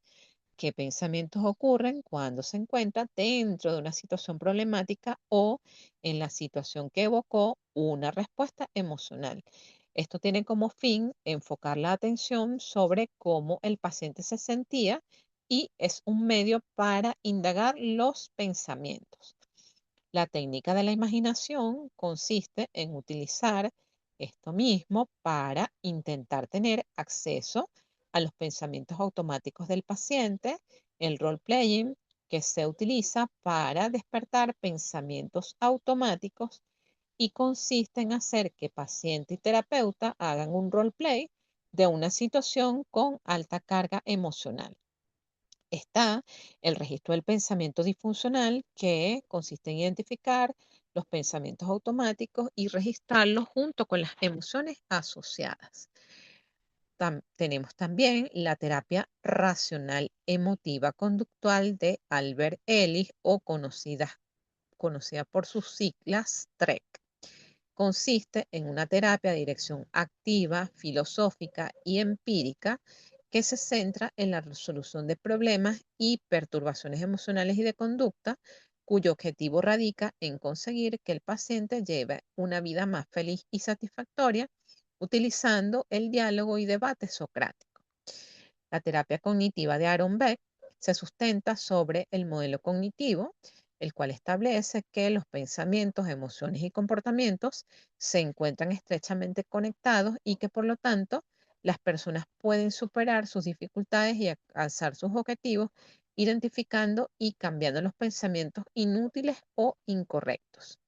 Speaker 1: qué pensamientos ocurren cuando se encuentra dentro de una situación problemática o en la situación que evocó una respuesta emocional. Esto tiene como fin enfocar la atención sobre cómo el paciente se sentía y es un medio para indagar los pensamientos. La técnica de la imaginación consiste en utilizar esto mismo para intentar tener acceso a los pensamientos automáticos del paciente, el role-playing, que se utiliza para despertar pensamientos automáticos y consiste en hacer que paciente y terapeuta hagan un role-play de una situación con alta carga emocional. Está el registro del pensamiento disfuncional, que consiste en identificar los pensamientos automáticos y registrarlos junto con las emociones asociadas. Tenemos también la terapia racional emotiva conductual de Albert Ellis, o conocida por sus siglas TREC. Consiste en una terapia de dirección activa, filosófica y empírica que se centra en la resolución de problemas y perturbaciones emocionales y de conducta, cuyo objetivo radica en conseguir que el paciente lleve una vida más feliz y satisfactoria, utilizando el diálogo y debate socrático. La terapia cognitiva de Aaron Beck se sustenta sobre el modelo cognitivo, el cual establece que los pensamientos, emociones y comportamientos se encuentran estrechamente conectados y que, por lo tanto, las personas pueden superar sus dificultades y alcanzar sus objetivos identificando y cambiando los pensamientos inútiles o incorrectos.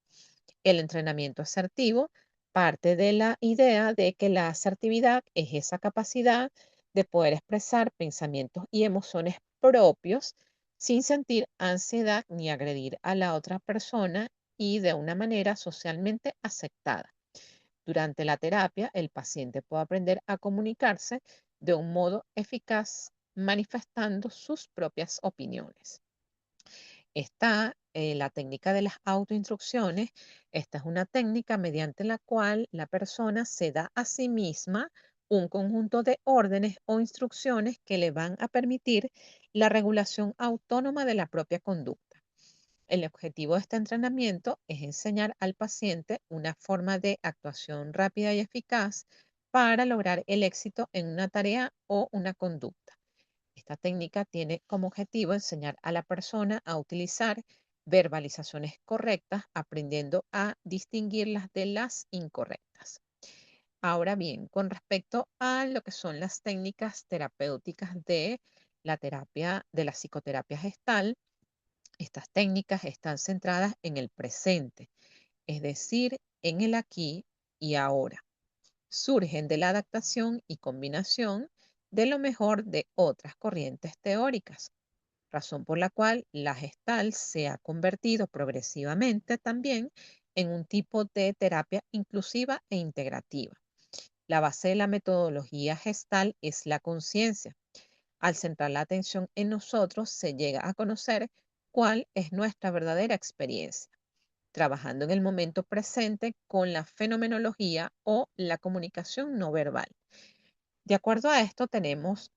Speaker 1: El entrenamiento asertivo parte de la idea de que la asertividad es esa capacidad de poder expresar pensamientos y emociones propios sin sentir ansiedad ni agredir a la otra persona, y de una manera socialmente aceptada. Durante la terapia, el paciente puede aprender a comunicarse de un modo eficaz, manifestando sus propias opiniones. Está la técnica de las autoinstrucciones. Esta es una técnica mediante la cual la persona se da a sí misma un conjunto de órdenes o instrucciones que le van a permitir la regulación autónoma de la propia conducta. El objetivo de este entrenamiento es enseñar al paciente una forma de actuación rápida y eficaz para lograr el éxito en una tarea o una conducta. Esta técnica tiene como objetivo enseñar a la persona a utilizar verbalizaciones correctas, aprendiendo a distinguirlas de las incorrectas. Ahora bien, con respecto a lo que son las técnicas terapéuticas de la terapia, de la psicoterapia gestal, estas técnicas están centradas en el presente, es decir, en el aquí y ahora. Surgen de la adaptación y combinación de lo mejor de otras corrientes teóricas, razón por la cual la Gestalt se ha convertido progresivamente también en un tipo de terapia inclusiva e integrativa. La base de la metodología Gestalt es la conciencia. Al centrar la atención en nosotros, se llega a conocer cuál es nuestra verdadera experiencia, trabajando en el momento presente con la fenomenología o la comunicación no verbal. De acuerdo a esto, tenemos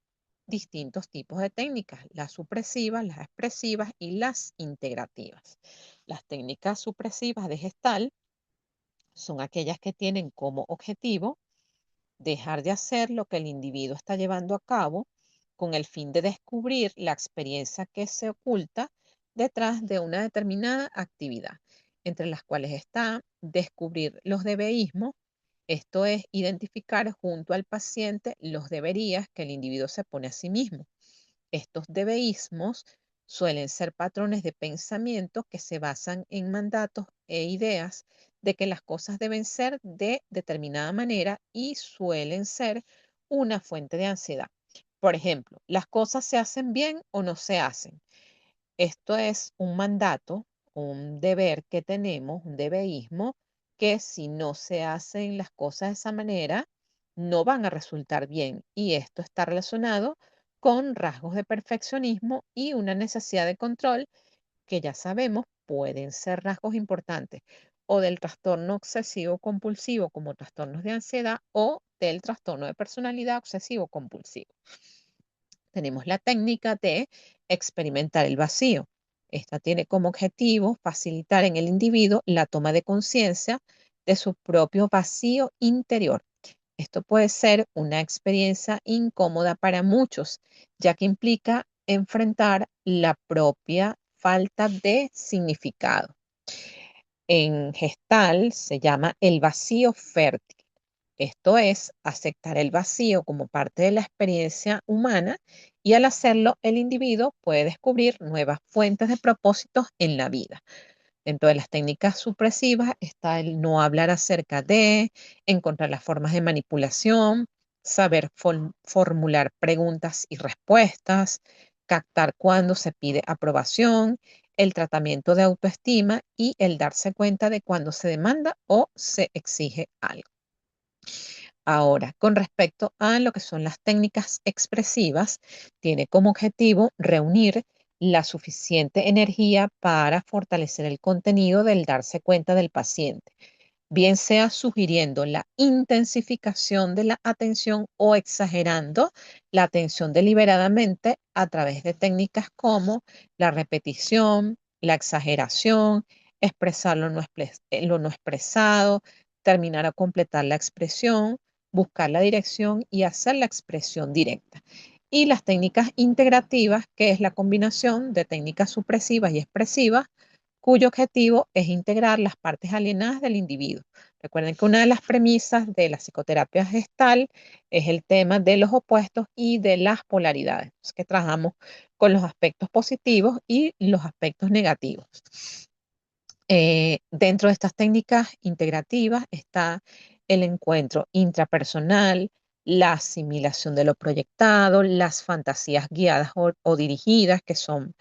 Speaker 1: distintos tipos de técnicas: las supresivas, las expresivas y las integrativas. Las técnicas supresivas de Gestalt son aquellas que tienen como objetivo dejar de hacer lo que el individuo está llevando a cabo con el fin de descubrir la experiencia que se oculta detrás de una determinada actividad, entre las cuales está descubrir los debeísmos, Esto es identificar junto al paciente los deberías que el individuo se pone a sí mismo. Estos debeísmos suelen ser patrones de pensamiento que se basan en mandatos e ideas de que las cosas deben ser de determinada manera y suelen ser una fuente de ansiedad. Por ejemplo, las cosas se hacen bien o no se hacen. Esto es un mandato, un deber que tenemos, un debeísmo, que si no se hacen las cosas de esa manera, no van a resultar bien. Y esto está relacionado con rasgos de perfeccionismo y una necesidad de control que ya sabemos pueden ser rasgos importantes o del trastorno obsesivo compulsivo como trastornos de ansiedad o del trastorno de personalidad obsesivo compulsivo. Tenemos la técnica de experimentar el vacío. Esta tiene como objetivo facilitar en el individuo la toma de conciencia de su propio vacío interior. Esto puede ser una experiencia incómoda para muchos, ya que implica enfrentar la propia falta de significado. En gestal se llama el vacío fértil. Esto es aceptar el vacío como parte de la experiencia humana y al hacerlo el individuo puede descubrir nuevas fuentes de propósitos en la vida. Dentro de las técnicas supresivas está el no hablar acerca de, encontrar las formas de manipulación, saber formular preguntas y respuestas, captar cuando se pide aprobación, el tratamiento de autoestima y el darse cuenta de cuando se demanda o se exige algo. Ahora, con respecto a lo que son las técnicas expresivas, tiene como objetivo reunir la suficiente energía para fortalecer el contenido del darse cuenta del paciente, bien sea sugiriendo la intensificación de la atención o exagerando la atención deliberadamente a través de técnicas como la repetición, la exageración, expresar lo no expresado, terminar o completar la expresión, buscar la dirección y hacer la expresión directa. Y las técnicas integrativas, que es la combinación de técnicas supresivas y expresivas, cuyo objetivo es integrar las partes alienadas del individuo. Recuerden que una de las premisas de la psicoterapia gestal es el tema de los opuestos y de las polaridades, que trabajamos con los aspectos positivos y los aspectos negativos. Dentro de estas técnicas integrativas está el encuentro intrapersonal, la asimilación de lo proyectado, las fantasías guiadas o dirigidas, que son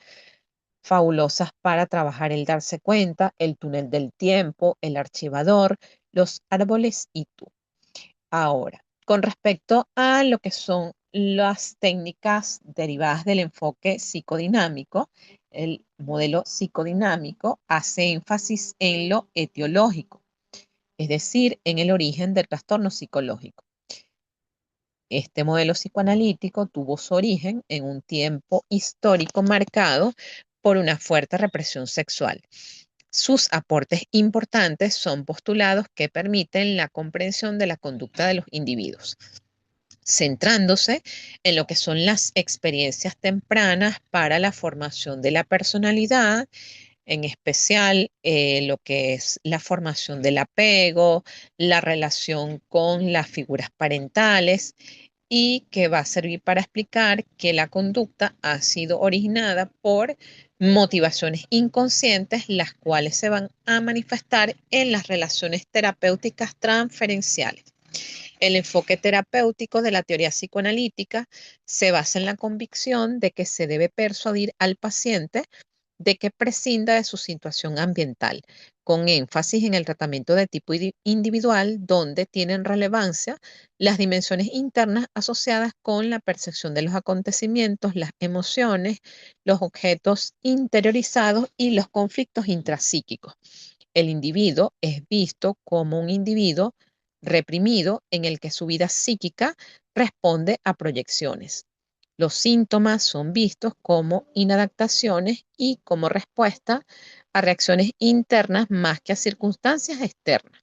Speaker 1: fabulosas para trabajar el darse cuenta, el túnel del tiempo, el archivador, los árboles y tú. Ahora, con respecto a lo que son las técnicas derivadas del enfoque psicodinámico, el modelo psicodinámico hace énfasis en lo etiológico, es decir, en el origen del trastorno psicológico. Este modelo psicoanalítico tuvo su origen en un tiempo histórico marcado por una fuerte represión sexual. Sus aportes importantes son postulados que permiten la comprensión de la conducta de los individuos, centrándose en lo que son las experiencias tempranas para la formación de la personalidad, en especial lo que es la formación del apego, la relación con las figuras parentales y que va a servir para explicar que la conducta ha sido originada por motivaciones inconscientes, las cuales se van a manifestar en las relaciones terapéuticas transferenciales. El enfoque terapéutico de la teoría psicoanalítica se basa en la convicción de que se debe persuadir al paciente de que prescinda de su situación ambiental, con énfasis en el tratamiento de tipo individual, donde tienen relevancia las dimensiones internas asociadas con la percepción de los acontecimientos, las emociones, los objetos interiorizados y los conflictos intrapsíquicos. El individuo es visto como un individuo reprimido en el que su vida psíquica responde a proyecciones. Los síntomas son vistos como inadaptaciones y como respuesta a reacciones internas más que a circunstancias externas.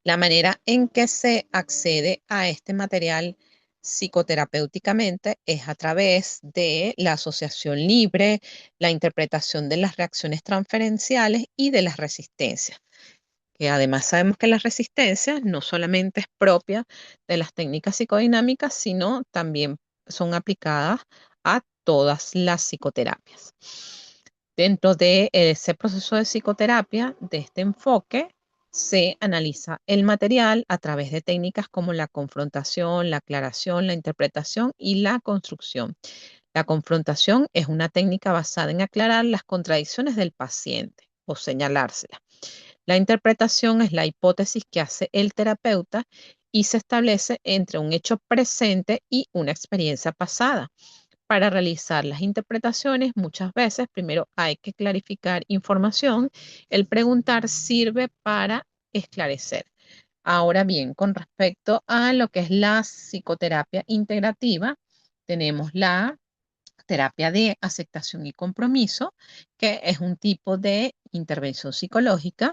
Speaker 1: La manera en que se accede a este material psicoterapéuticamente es a través de la asociación libre, la interpretación de las reacciones transferenciales y de las resistencias. que además sabemos que la resistencia no solamente es propia de las técnicas psicodinámicas, sino también son aplicadas a todas las psicoterapias. Dentro de ese proceso de psicoterapia, de este enfoque, se analiza el material a través de técnicas como la confrontación, la aclaración, la interpretación y la construcción. La confrontación es una técnica basada en aclarar las contradicciones del paciente o señalárselas. La interpretación es la hipótesis que hace el terapeuta y se establece entre un hecho presente y una experiencia pasada. Para realizar las interpretaciones, muchas veces primero hay que clarificar información. El preguntar sirve para esclarecer. Ahora bien, con respecto a lo que es la psicoterapia integrativa, tenemos la terapia de aceptación y compromiso, que es un tipo de intervención psicológica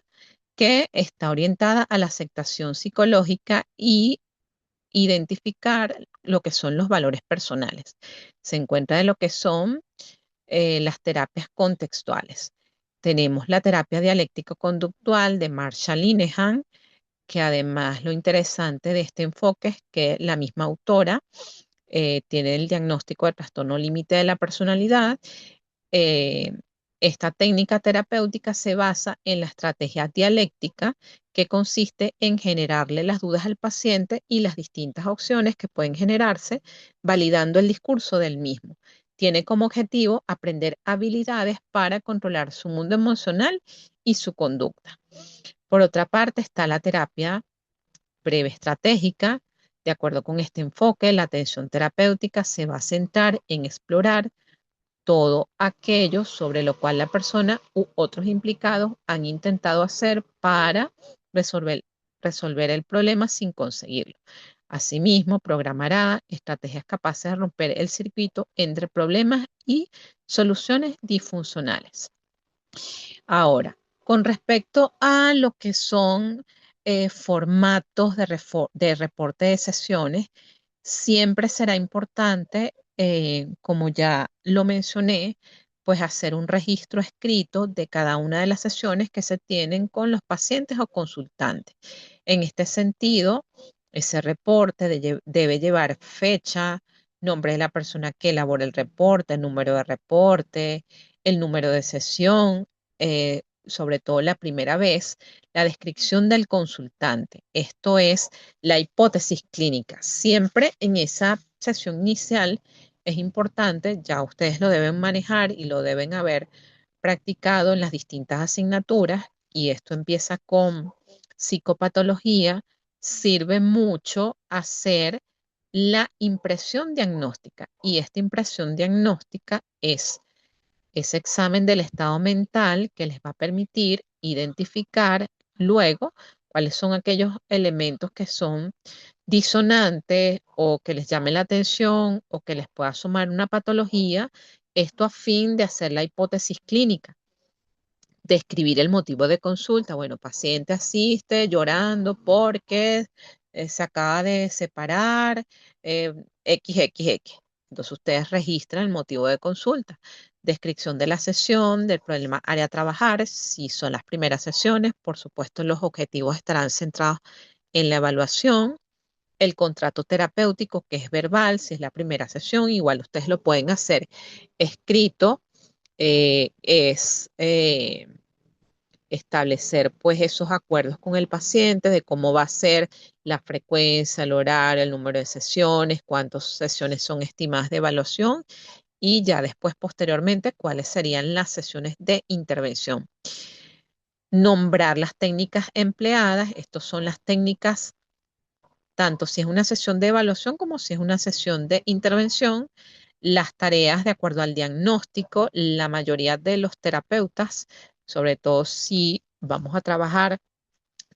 Speaker 1: que está orientada a la aceptación psicológica y identificar lo que son los valores personales. Se encuentra de lo que son las terapias contextuales. Tenemos la terapia dialéctico-conductual de Marshall Linehan, que además lo interesante de este enfoque es que la misma autora tiene el diagnóstico de trastorno límite de la personalidad. eh, Esta técnica terapéutica se basa en la estrategia dialéctica, que consiste en generarle las dudas al paciente y las distintas opciones que pueden generarse, validando el discurso del mismo. Tiene como objetivo aprender habilidades para controlar su mundo emocional y su conducta. Por otra parte, está la terapia breve estratégica. De acuerdo con este enfoque, la atención terapéutica se va a centrar en explorar todo aquello sobre lo cual la persona u otros implicados han intentado hacer para resolver, resolver el problema sin conseguirlo. Asimismo, programará estrategias capaces de romper el circuito entre problemas y soluciones disfuncionales. Ahora, con respecto a lo que son formatos de reporte de sesiones, siempre será importante, como ya lo mencioné, pues hacer un registro escrito de cada una de las sesiones que se tienen con los pacientes o consultantes. En este sentido, ese reporte debe llevar fecha, nombre de la persona que elabora el reporte, el número de reporte, el número de sesión, sobre todo la primera vez, la descripción del consultante. Esto es la hipótesis clínica. Siempre en esa sesión inicial es importante, ya ustedes lo deben manejar y lo deben haber practicado en las distintas asignaturas, y esto empieza con psicopatología. Sirve mucho hacer la impresión diagnóstica, y esta impresión diagnóstica es ese examen del estado mental que les va a permitir identificar luego cuáles son aquellos elementos que son disonantes o que les llame la atención o que les pueda sumar una patología, esto a fin de hacer la hipótesis clínica, describir el motivo de consulta. Bueno, paciente asiste llorando porque se acaba de separar, eh, XXX. Entonces ustedes registran el motivo de consulta, descripción de la sesión, del problema área a trabajar, si son las primeras sesiones, por supuesto los objetivos estarán centrados en la evaluación, el contrato terapéutico, que es verbal, si es la primera sesión, igual ustedes lo pueden hacer escrito, es establecer pues esos acuerdos con el paciente de cómo va a ser la frecuencia, el horario, el número de sesiones, cuántas sesiones son estimadas de evaluación, y ya después posteriormente cuáles serían las sesiones de intervención. Nombrar las técnicas empleadas. Estas son las técnicas tanto si es una sesión de evaluación como si es una sesión de intervención. Las tareas de acuerdo al diagnóstico. La mayoría de los terapeutas, sobre todo si vamos a trabajar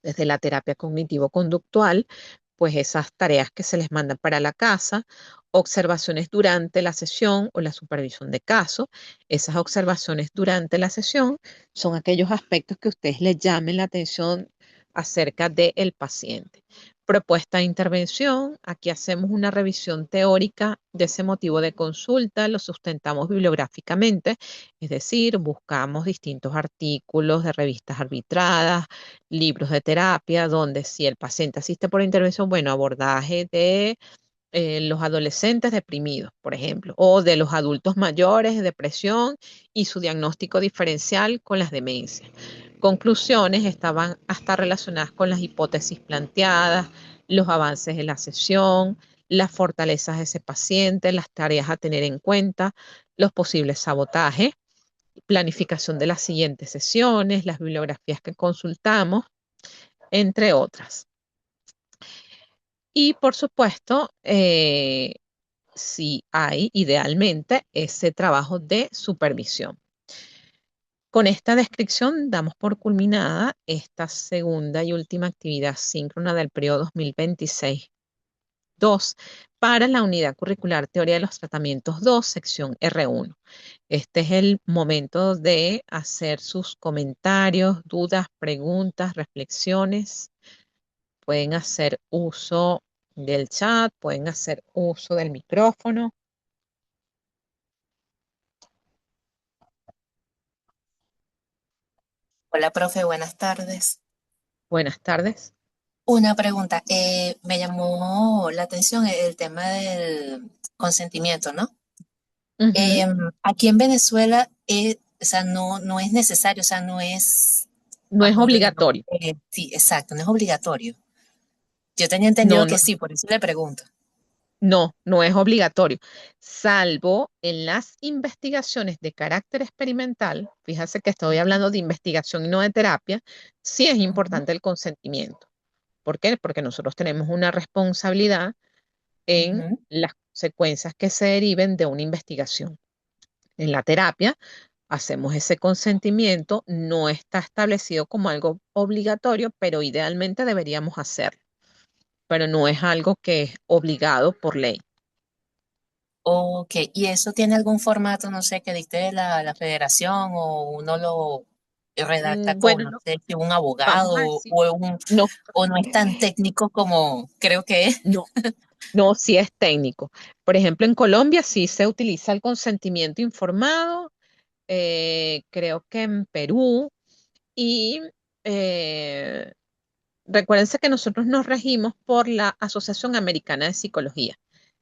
Speaker 1: desde la terapia cognitivo-conductual, pues esas tareas que se les mandan para la casa, observaciones durante la sesión o la supervisión de caso. Esas observaciones durante la sesión son aquellos aspectos que ustedes les llamen la atención acerca del paciente. Propuesta de intervención. Aquí hacemos una revisión teórica de ese motivo de consulta, lo sustentamos bibliográficamente, es decir, buscamos distintos artículos de revistas arbitradas, libros de terapia, donde si el paciente asiste por intervención, bueno, abordaje de los adolescentes deprimidos, por ejemplo, o de los adultos mayores, depresión y su diagnóstico diferencial con las demencias. Conclusiones estaban hasta relacionadas con las hipótesis planteadas, los avances de la sesión, las fortalezas de ese paciente, las tareas a tener en cuenta, los posibles sabotajes, planificación de las siguientes sesiones, las bibliografías que consultamos, entre otras. Y por supuesto, si hay idealmente ese trabajo de supervisión. Con esta descripción damos por culminada esta segunda y última actividad síncrona del periodo 2026-2 para la unidad curricular Teoría de los Tratamientos 2, sección R1. Este es el momento de hacer sus comentarios, dudas, preguntas, reflexiones. Pueden hacer uso del chat, pueden hacer uso del micrófono.
Speaker 2: Hola, profe, buenas tardes.
Speaker 1: Buenas tardes.
Speaker 2: Una pregunta, me llamó la atención el tema del consentimiento, ¿no?
Speaker 1: Ujú.
Speaker 2: Aquí en Venezuela, o sea, no es necesario, o sea, no es,
Speaker 1: No es
Speaker 2: vamos,
Speaker 1: obligatorio.
Speaker 2: sí, exacto, no es obligatorio. Yo tenía
Speaker 1: No,
Speaker 2: entendido
Speaker 1: no,
Speaker 2: que sí, por eso le pregunto.
Speaker 1: no es obligatorio, salvo en las investigaciones de carácter experimental. Fíjese que estoy hablando de investigación y no de terapia. Sí es
Speaker 2: Ujú,
Speaker 1: importante el consentimiento. ¿Por qué? Porque nosotros tenemos una responsabilidad en
Speaker 2: ujú.
Speaker 1: las consecuencias que se deriven de una investigación. En la terapia hacemos ese consentimiento, no está establecido como algo obligatorio, pero idealmente deberíamos hacerlo, pero no es algo que es obligado por ley.
Speaker 2: Ok, ¿y eso tiene algún formato, no sé, que dicte la federación o uno lo redacta con,
Speaker 1: Bueno,
Speaker 2: no
Speaker 1: no,
Speaker 2: sé, si un
Speaker 1: vamos a
Speaker 2: abogado
Speaker 1: decir, no,
Speaker 2: o no es tan técnico como creo que es?
Speaker 1: no, no, sí es técnico. Por ejemplo, en Colombia sí se utiliza el consentimiento informado, creo que en Perú, y eh, recuérdense que nosotros nos regimos por la Asociación Americana de Psicología.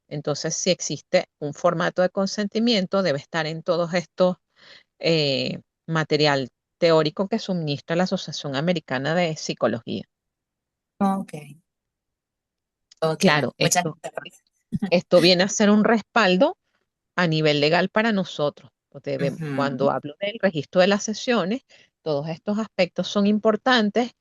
Speaker 1: Entonces, si existe un formato de consentimiento, debe estar en todos estos material teórico que suministra la Asociación Americana de Psicología.
Speaker 2: Ok, ok,
Speaker 1: Claro,
Speaker 2: muchas
Speaker 1: esto,
Speaker 2: gracias.
Speaker 1: esto viene a ser un respaldo a nivel legal para nosotros. Porque
Speaker 2: Ujú,
Speaker 1: cuando hablo del registro de las sesiones, todos estos aspectos son importantes,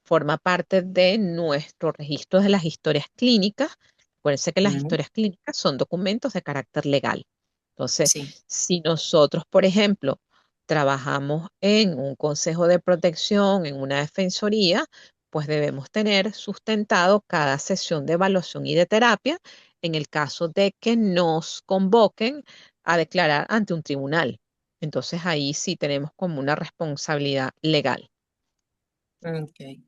Speaker 1: forma parte de nuestro registro de las historias clínicas. Acuérdense que las
Speaker 2: ujú,
Speaker 1: historias clínicas son documentos de carácter legal. Entonces,
Speaker 2: sí,
Speaker 1: si nosotros, por ejemplo, trabajamos en un consejo de protección, en una defensoría, pues debemos tener sustentado cada sesión de evaluación y de terapia en el caso de que nos convoquen a declarar ante un tribunal. Entonces ahí sí tenemos como una responsabilidad legal.
Speaker 2: ok.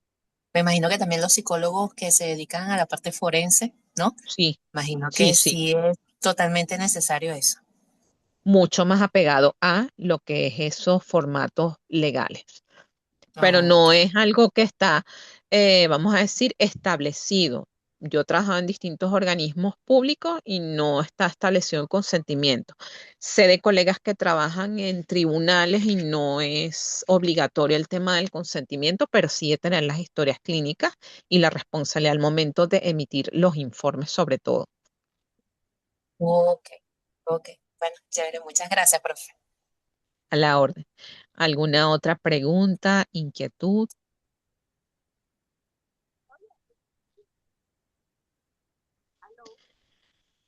Speaker 2: Me imagino que también los psicólogos que se dedican a la parte forense, ¿no?
Speaker 1: Sí,
Speaker 2: Imagino
Speaker 1: sí,
Speaker 2: que
Speaker 1: sí.
Speaker 2: sí es totalmente necesario eso.
Speaker 1: Mucho más apegado a lo que es esos formatos legales. Pero
Speaker 2: Ok.
Speaker 1: no es algo que está, vamos a decir, establecido. Yo he trabajado en distintos organismos públicos y no está establecido el consentimiento. Sé de colegas que trabajan en tribunales y no es obligatorio el tema del consentimiento, pero sí de tener las historias clínicas y la responsabilidad al momento de emitir los informes sobre todo.
Speaker 2: Ok, ok. Bueno, chévere, muchas gracias, profe.
Speaker 1: A la orden. ¿Alguna otra pregunta, inquietud?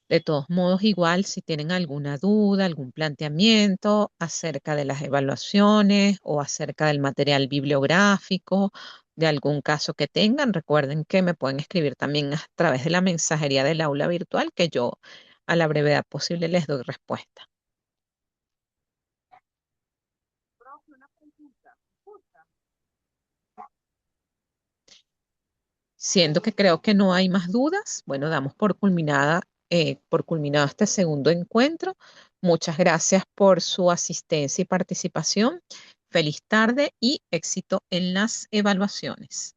Speaker 1: De todos modos, igual si tienen alguna duda, algún planteamiento acerca de las evaluaciones o acerca del material bibliográfico, de algún caso que tengan, recuerden que me pueden escribir también a través de la mensajería del aula virtual, que yo a la brevedad posible les doy respuesta. Siendo que creo que no hay más dudas, bueno, damos por culminado este segundo encuentro. Muchas gracias por su asistencia y participación. Feliz tarde y éxito en las evaluaciones.